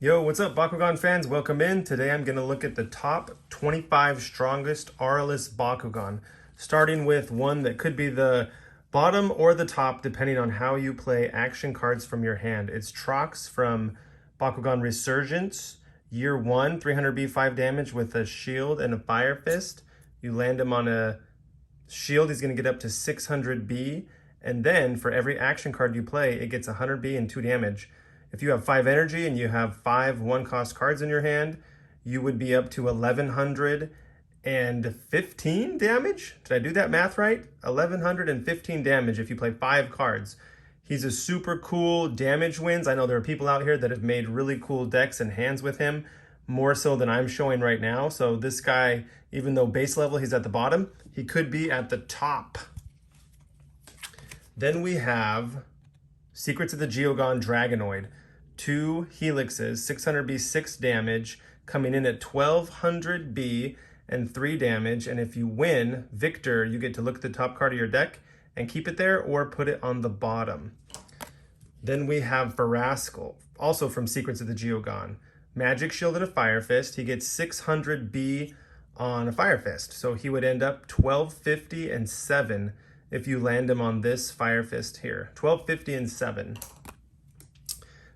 Yo, what's up, Bakugan fans? Welcome in. Today I'm going to look at the top 25 strongest Aurelus Bakugan, starting with one that could be the bottom or the top, depending on how you play action cards from your hand. It's Trox from Bakugan Resurgence, Year 1, 300B 5 damage with a shield and a Fire Fist. You land him on a shield, he's going to get up to 600B, and then for every action card you play, it gets 100B and 2 damage. If you have 5 energy and you have 5 one-cost cards in your hand, you would be up to 1115 damage. Did I do that math right? 1115 damage if you play 5 cards. He's a super cool damage wins. I know there are people out here that have made really cool decks and hands with him, more so than I'm showing right now. So this guy, even though base level he's at the bottom, he could be at the top. Then we have Secrets of the Geogon Dragonoid. 2 helixes, 600B 6 damage, coming in at 1200B and 3 damage. And if you win, Victor, you get to look at the top card of your deck and keep it there or put it on the bottom. Then we have Farascal, also from Secrets of the Geogon. Magic Shield and a Fire Fist. He gets 600B on a Fire Fist. So he would end up 1250 and 7 if you land him on this Fire Fist here. 1250 and 7.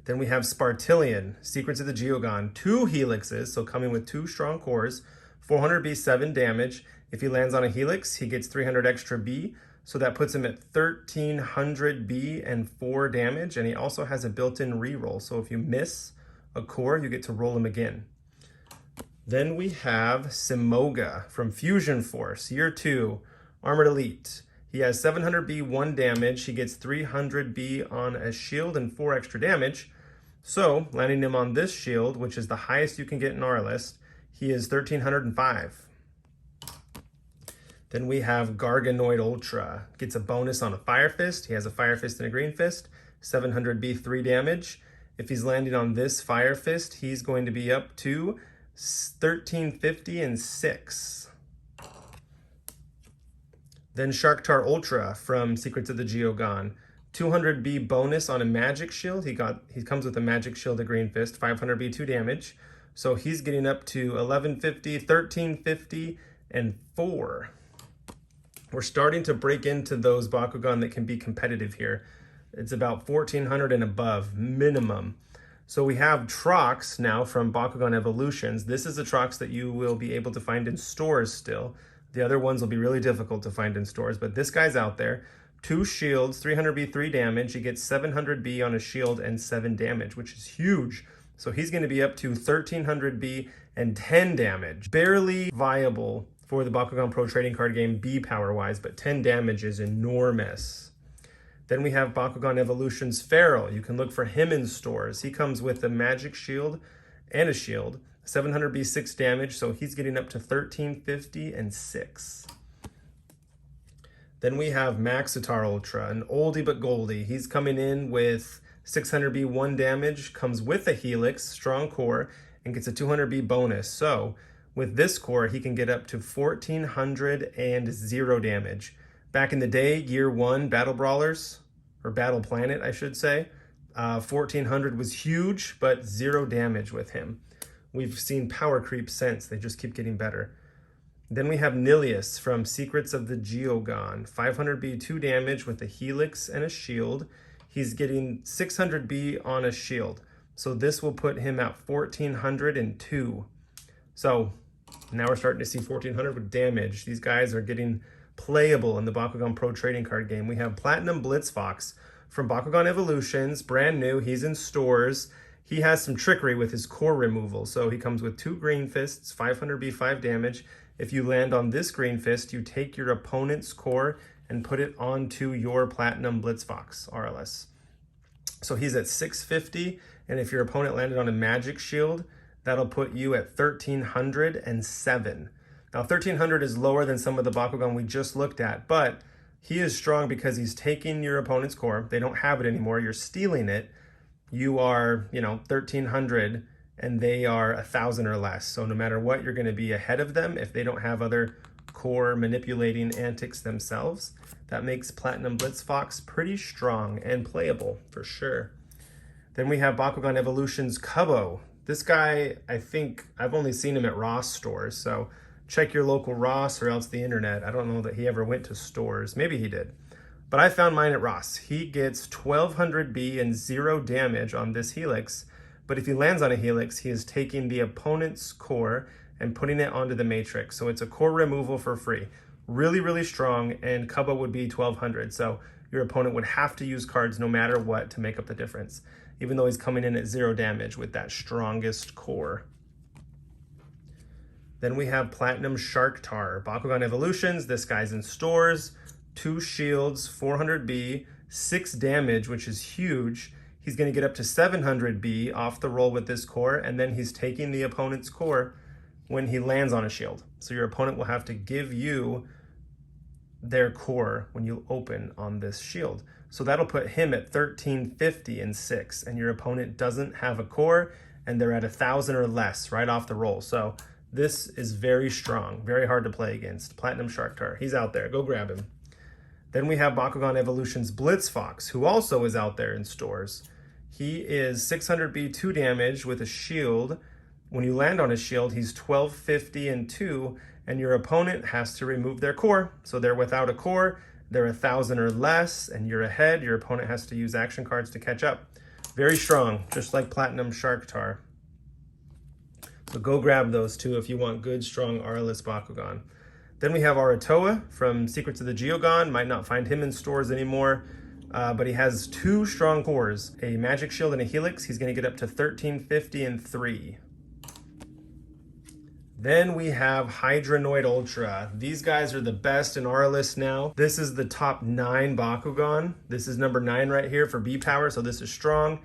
Then we have Spartillion, Secrets of the Geogon, 2 helixes, so coming with 2 strong cores, 400B 7 damage. If he lands on a helix, he gets 300 extra B, so that puts him at 1300 B and 4 damage, and he also has a built-in reroll, so if you miss a core, you get to roll him again. Then we have Simoga from Fusion Force, Year 2, Armored Elite. He has 700B 1 damage, he gets 300B on a shield and 4 extra damage. So, landing him on this shield, which is the highest you can get in our list, he is 1305. Then we have Garganoid Ultra. Gets a bonus on a Fire Fist. He has a Fire Fist and a Green Fist. 700B 3 damage. If he's landing on this Fire Fist, he's going to be up to 1350 and 6. Then Sharktar Ultra from Secrets of the Geogon. 200B bonus on a Magic Shield. He comes with a Magic Shield, a Green Fist, 500B 2 damage. So he's getting up to 1150, 1350, and 4. We're starting to break into those Bakugan that can be competitive here. It's about 1400 and above, minimum. So we have Trox now from Bakugan Evolutions. This is a Trox that you will be able to find in stores still. The other ones will be really difficult to find in stores, but this guy's out there. 2 shields, 300B 3 damage. He gets 700B on a shield and 7 damage, which is huge. So he's going to be up to 1300B and 10 damage. Barely viable for the Bakugan Pro trading card game B power-wise, but 10 damage is enormous. Then we have Bakugan Evolutions Feral. You can look for him in stores. He comes with a Magic Shield and a shield. 700B 6 damage, so he's getting up to 1350 and 6. Then we have Maxitar Ultra, an oldie but goldie. He's coming in with 600B 1 damage, comes with a helix, strong core, and gets a 200B bonus. So with this core, he can get up to 1400 and 0 damage. Back in the day, Year 1 Battle Brawlers, or Battle Planet, I should say, 1400 was huge, but 0 damage with him. We've seen power creep since. They just keep getting better. Then we have Niles from Secrets of the Geogon. 500B 2 damage with a helix and a shield. He's getting 600B on a shield. So this will put him at 1402. So now we're starting to see 1400 with damage. These guys are getting playable in the Bakugan Pro trading card game. We have Platinum Blitz Fox from Bakugan Evolutions. Brand new. He's in stores. He has some trickery with his core removal. So he comes with 2 Green Fists, 500B 5 damage. If you land on this Green Fist, you take your opponent's core and put it onto your Platinum Blitz Fox, Aurelus. So he's at 650, and if your opponent landed on a Magic Shield, that'll put you at 1307. Now 1300 is lower than some of the Bakugan we just looked at, but he is strong because he's taking your opponent's core. They don't have it anymore. You're stealing it. You are, 1300 and they are 1000 or less. So no matter what, you're going to be ahead of them if they don't have other core manipulating antics themselves. That makes Platinum Blitz Fox pretty strong and playable for sure. Then we have Bakugan Evolutions Cubbah. This guy, I think I've only seen him at Ross stores, so check your local Ross or else the internet. I don't know that he ever went to stores. Maybe he did. But I found mine at Ross. He gets 1200B and 0 damage on this Helix, but if he lands on a Helix, he is taking the opponent's core and putting it onto the Matrix. So it's a core removal for free. Really, really strong, and Cubbah would be 1200. So your opponent would have to use cards no matter what to make up the difference, even though he's coming in at 0 damage with that strongest core. Then we have Platinum Sharktar, Bakugan Evolutions. This guy's in stores, 2 shields, 400B, 6 damage, which is huge. He's going to get up to 700B off the roll with this core, and then he's taking the opponent's core when he lands on a shield. So your opponent will have to give you their core when you open on this shield. So that'll put him at 1350 and 6, and your opponent doesn't have a core, and they're at 1000 or less right off the roll. So this is very strong, very hard to play against. Platinum Sharktar, he's out there, go grab him. Then we have Bakugan Evolution's Blitz Fox, who also is out there in stores. He is 600B, 2 damage with a shield. When you land on a shield, he's 1250 and 2, and your opponent has to remove their core. So they're without a core, they're 1000 or less, and you're ahead. Your opponent has to use action cards to catch up. Very strong, just like Platinum Sharktar. So go grab those two if you want good, strong Aurelus Bakugan. Then we have Aratoa from Secrets of the Geogon. Might not find him in stores anymore, but he has 2 strong cores, a Magic Shield and a Helix. He's going to get up to 1350 and 3. Then we have Hydranoid Ultra. These guys are the best in Aurelus now. This is the top 9 Bakugan. This is number 9 right here for B power, so this is strong.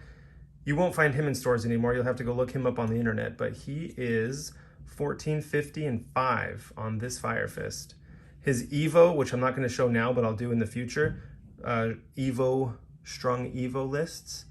You won't find him in stores anymore. You'll have to go look him up on the internet, but he is 1450 and 5 on this Fire Fist. His Evo, which I'm not going to show now, but I'll do in the future, strong Evo lists.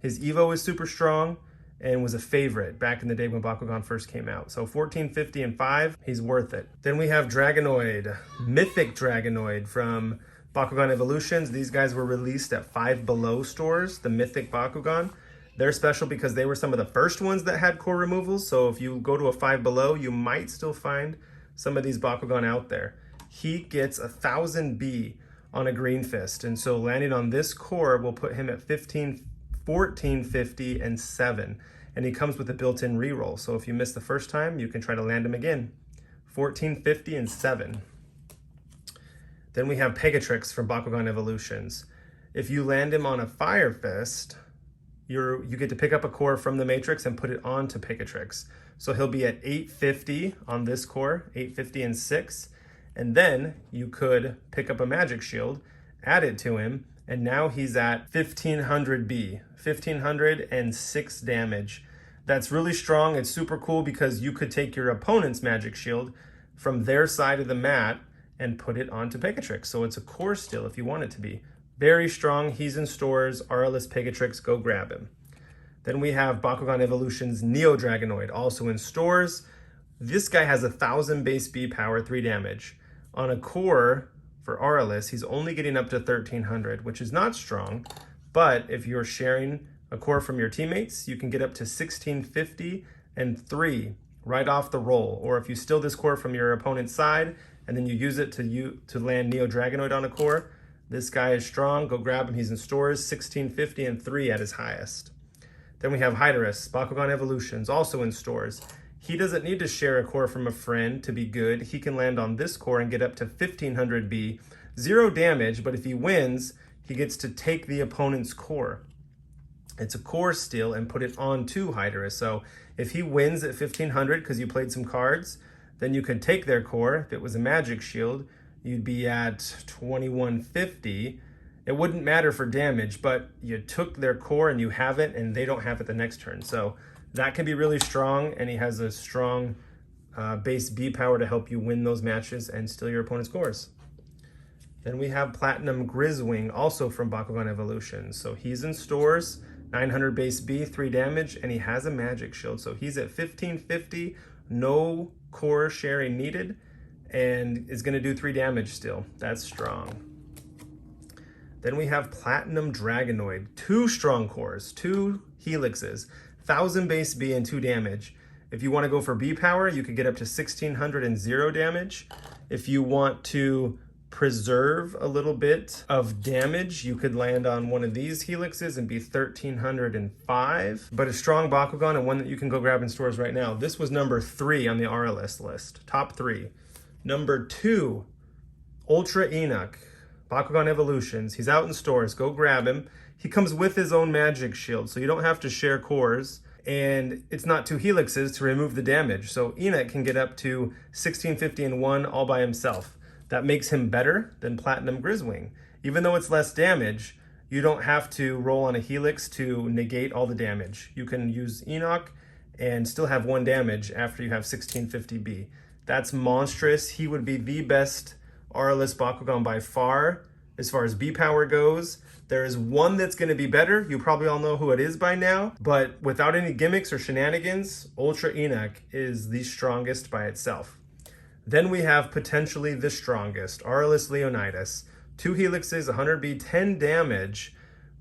His Evo is super strong and was a favorite back in the day when Bakugan first came out. So 1450 and 5, he's worth it. Then we have Dragonoid, Mythic Dragonoid from Bakugan Evolutions. These guys were released at 5 Below stores, the Mythic Bakugan. They're special because they were some of the first ones that had core removals. So if you go to a 5 Below, you might still find some of these Bakugan out there. He gets 1000B on a Green Fist. And so landing on this core will put him at 1450 and 7. And he comes with a built-in reroll. So if you miss the first time, you can try to land him again. 1450 and 7. Then we have Pikatrix from Bakugan Evolutions. If you land him on a Fire Fist, you get to pick up a core from the Matrix and put it onto Pikatrix. So he'll be at 850 on this core, 850 and 6. And then you could pick up a Magic Shield, add it to him, and now he's at 1500B, 1506 damage. That's really strong. It's super cool because you could take your opponent's Magic Shield from their side of the mat and put it onto Pikatrix. So it's a core still if you want it to be. Very strong. He's in stores. Aurelus Pikatrix, go grab him. Then we have Bakugan Evolution's Neodragonoid, also in stores. This guy has 1000 base B power, 3 damage. On a core for Aurelus, he's only getting up to 1300, which is not strong. But if you're sharing a core from your teammates, you can get up to 1650 and 3 right off the roll. Or if you steal this core from your opponent's side and then you use it to land Neodragonoid on a core, this guy is strong. Go grab him. He's in stores, 1650 and 3 at his highest. Then we have Hideris, Bakugan Evolutions, also in stores. He doesn't need to share a core from a friend to be good. He can land on this core and get up to 1500B. 0 damage, but if he wins, he gets to take the opponent's core. It's a core steal and put it onto Hideris. So if he wins at 1500 because you played some cards, then you could take their core. If it was a Magic Shield, you'd be at 2150. It wouldn't matter for damage, but you took their core and you have it, and they don't have it the next turn. So that can be really strong, and he has a strong base B power to help you win those matches and steal your opponent's cores. Then we have Platinum Grizzwing, also from Bakugan Evolution. So he's in stores, 900 base B, 3 damage, and he has a Magic Shield. So he's at 1550, no core sharing needed, and is going to do 3 damage still. That's strong. Then we have Platinum Dragonoid, 2 strong cores, 2 helixes, 1,000 base B and 2 damage. If you want to go for B power, you could get up to 1,600 and 0 damage. If you want to preserve a little bit of damage, you could land on one of these helixes and be 1,305. But a strong Bakugan, and one that you can go grab in stores right now. This was number 3 on the Aurelus list, top 3. Number 2, Ultra Enoch, Bakugan Evolutions. He's out in stores, go grab him. He comes with his own magic shield, so you don't have to share cores. And it's not 2 helixes to remove the damage. So Enoch can get up to 1,650 and 1 all by himself. That makes him better than Platinum Grizzwing. Even though it's less damage, you don't have to roll on a helix to negate all the damage. You can use Enoch and still have 1 damage after you have 1,650B. That's monstrous. He would be the best Aurelus Bakugan by far as B power goes. There is one that's going to be better. You probably all know who it is by now, but without any gimmicks or shenanigans, Ultra Enoch is the strongest by itself. Then we have potentially the strongest, Aurelus Leonidas. 2 helixes, 100B, 10 damage,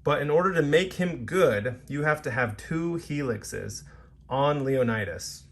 but in order to make him good, you have to have 2 helixes on Leonidas.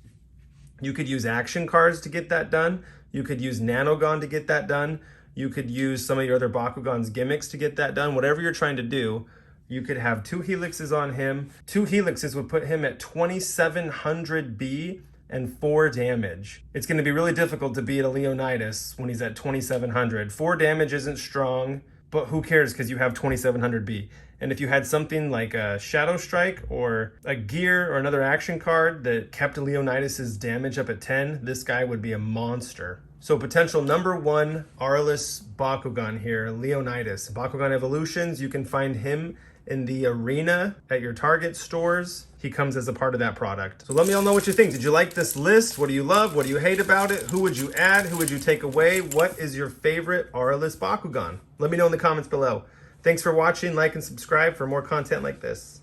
You could use action cards to get that done. You could use Nanogon to get that done. You could use some of your other Bakugan's gimmicks to get that done. Whatever you're trying to do, you could have 2 helixes on him. 2 helixes would put him at 2,700 B and 4 damage. It's going to be really difficult to beat a Leonidas when he's at 2,700. 4 damage isn't strong, but who cares because you have 2,700 B. And if you had something like a Shadow Strike or a Gear or another action card that kept Leonidas's damage up at 10, this guy would be a monster. So potential number 1 Aurelus Bakugan here, Leonidas. Bakugan Evolutions, you can find him in the arena at your Target stores. He comes as a part of that product. So let me all know what you think. Did you like this list? What do you love? What do you hate about it? Who would you add? Who would you take away? What is your favorite Aurelus Bakugan? Let me know in the comments below. Thanks for watching. Like and subscribe for more content like this.